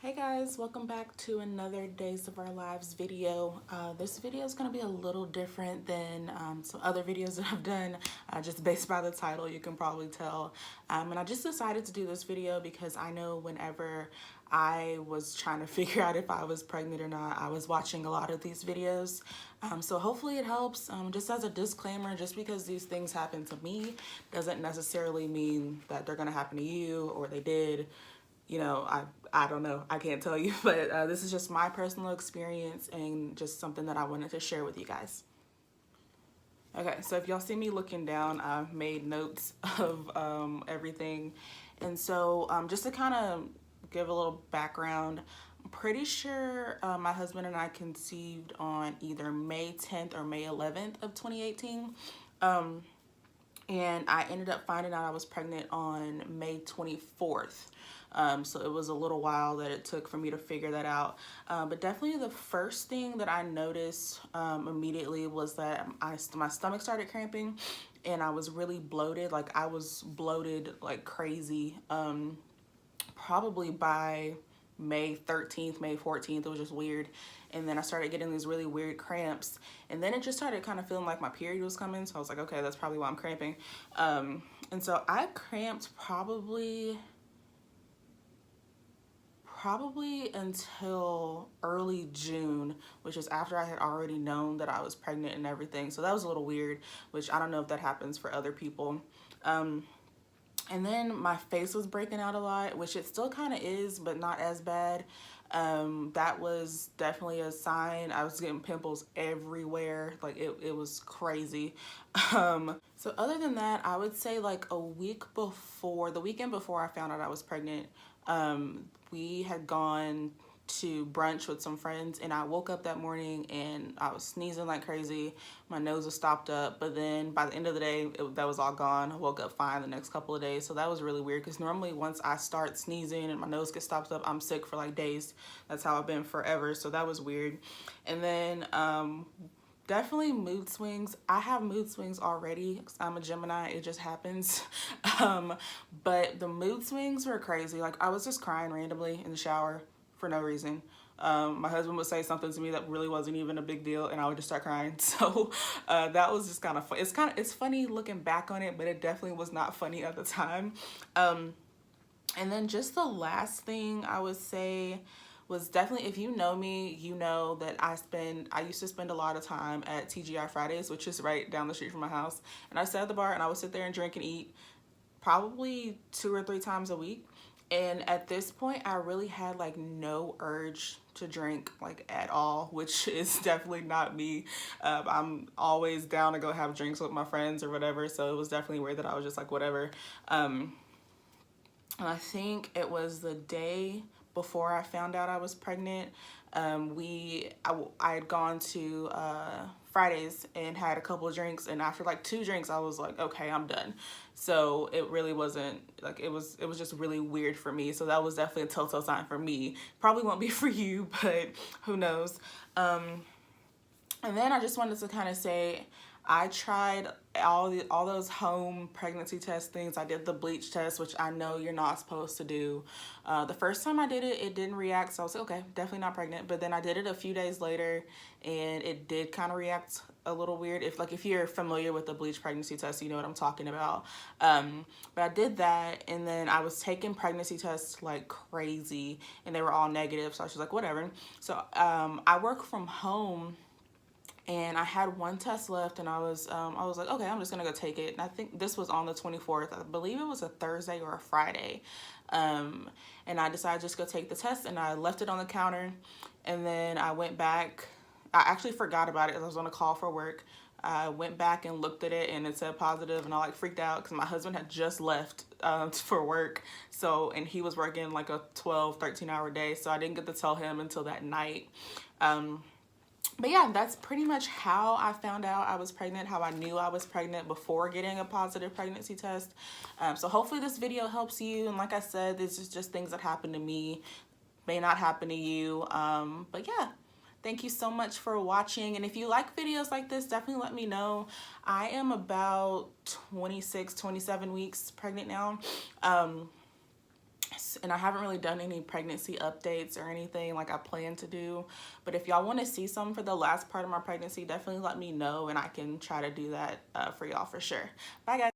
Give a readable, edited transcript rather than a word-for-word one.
Hey guys, welcome back to another Days of Our Lives video. This video is going to be a little different than some other videos that I've done, just based by the title, you can probably tell. And I just decided to do this video because I know whenever I was trying to figure out if I was pregnant or not, I was watching a lot of these videos. So hopefully it helps. Just as a disclaimer, just because these things happen to me doesn't necessarily mean that they're going to happen to you or they did. You know, I don't know, I can't tell you, but this is just my personal experience and just something that I wanted to share with you guys. Okay, so if y'all see me looking down, I've made notes of everything. And so just to kind of give a little background, I'm pretty sure my husband and I conceived on either May 10th or May 11th of 2018. And I ended up finding out I was pregnant on May 24th. So it was a little while that it took for me to figure that out. But definitely the first thing that I noticed immediately was that my stomach started cramping and I was really bloated. Like I was bloated like crazy. Probably by May 13th, May 14th, it was just weird. And then I started getting these really weird cramps. And then it just started kind of feeling like my period was coming. So I was like, okay, that's probably why I'm cramping. And so I cramped probably until early June, which is after I had already known that I was pregnant and everything. So that was a little weird, which I don't know if that happens for other people. And then my face was breaking out a lot, which it still kind of is, but not as bad. That was definitely a sign. I was getting pimples everywhere. Like it was crazy. So other than that, I would say like the weekend before I found out I was pregnant, we had gone to brunch with some friends and I woke up that morning and I was sneezing like crazy. My nose was stopped up, but then by the end of the day, that was all gone. I woke up fine the next couple of days. So that was really weird because normally once I start sneezing and my nose gets stopped up, I'm sick for like days. That's how I've been forever. So that was weird. And then definitely mood swings. I have mood swings already because I'm a Gemini. It just happens. But the mood swings were crazy. Like I was just crying randomly in the shower for no reason. My husband would say something to me that really wasn't even a big deal and I would just start crying. So that was just kind of fun. It's funny looking back on it, but it definitely was not funny at the time. And then just the last thing I would say was definitely, if you know me, you know that I used to spend a lot of time at TGI Fridays, which is right down the street from my house. And I sat at the bar and I would sit there and drink and eat probably 2 or 3 times a week. And at this point, I really had like no urge to drink like at all, which is definitely not me. I'm always down to go have drinks with my friends or whatever. So it was definitely weird that I was just like, whatever. And I think it was the day before I found out I was pregnant. I had gone to Fridays and had a couple of drinks, and after like 2 drinks I was like, okay, I'm done. So it really wasn't like, it was just really weird for me. So that was definitely a telltale sign for me. Probably won't be for you, but who knows. And then I just wanted to kind of say, I tried all those home pregnancy test things. I did the bleach test, which I know you're not supposed to do. The first time I did it, it didn't react. So I was like, okay, definitely not pregnant. But then I did it a few days later and it did kind of react a little weird. If you're familiar with the bleach pregnancy test, you know what I'm talking about. But I did that and then I was taking pregnancy tests like crazy and they were all negative. So I was just like, whatever. So I work from home and I had 1 test left and I was like, okay, I'm just gonna go take it. And I think this was on the 24th. I believe it was a Thursday or a Friday. And I decided to just go take the test and I left it on the counter. And then I went back. I actually forgot about it. I was on a call for work. I went back and looked at it and it said positive and I like freaked out because my husband had just left for work. So, and he was working like a 12, 13-hour day. So I didn't get to tell him until that night. But yeah, that's pretty much how I found out I was pregnant, how I knew I was pregnant before getting a positive pregnancy test. So hopefully this video helps you. And like I said, this is just things that happen to me, may not happen to you. But yeah, thank you so much for watching. And if you like videos like this, definitely let me know. I am about 26, 27 weeks pregnant now. yes, and I haven't really done any pregnancy updates or anything like I plan to do. But if y'all want to see some for the last part of my pregnancy, definitely let me know and I can try to do that for y'all for sure. Bye guys.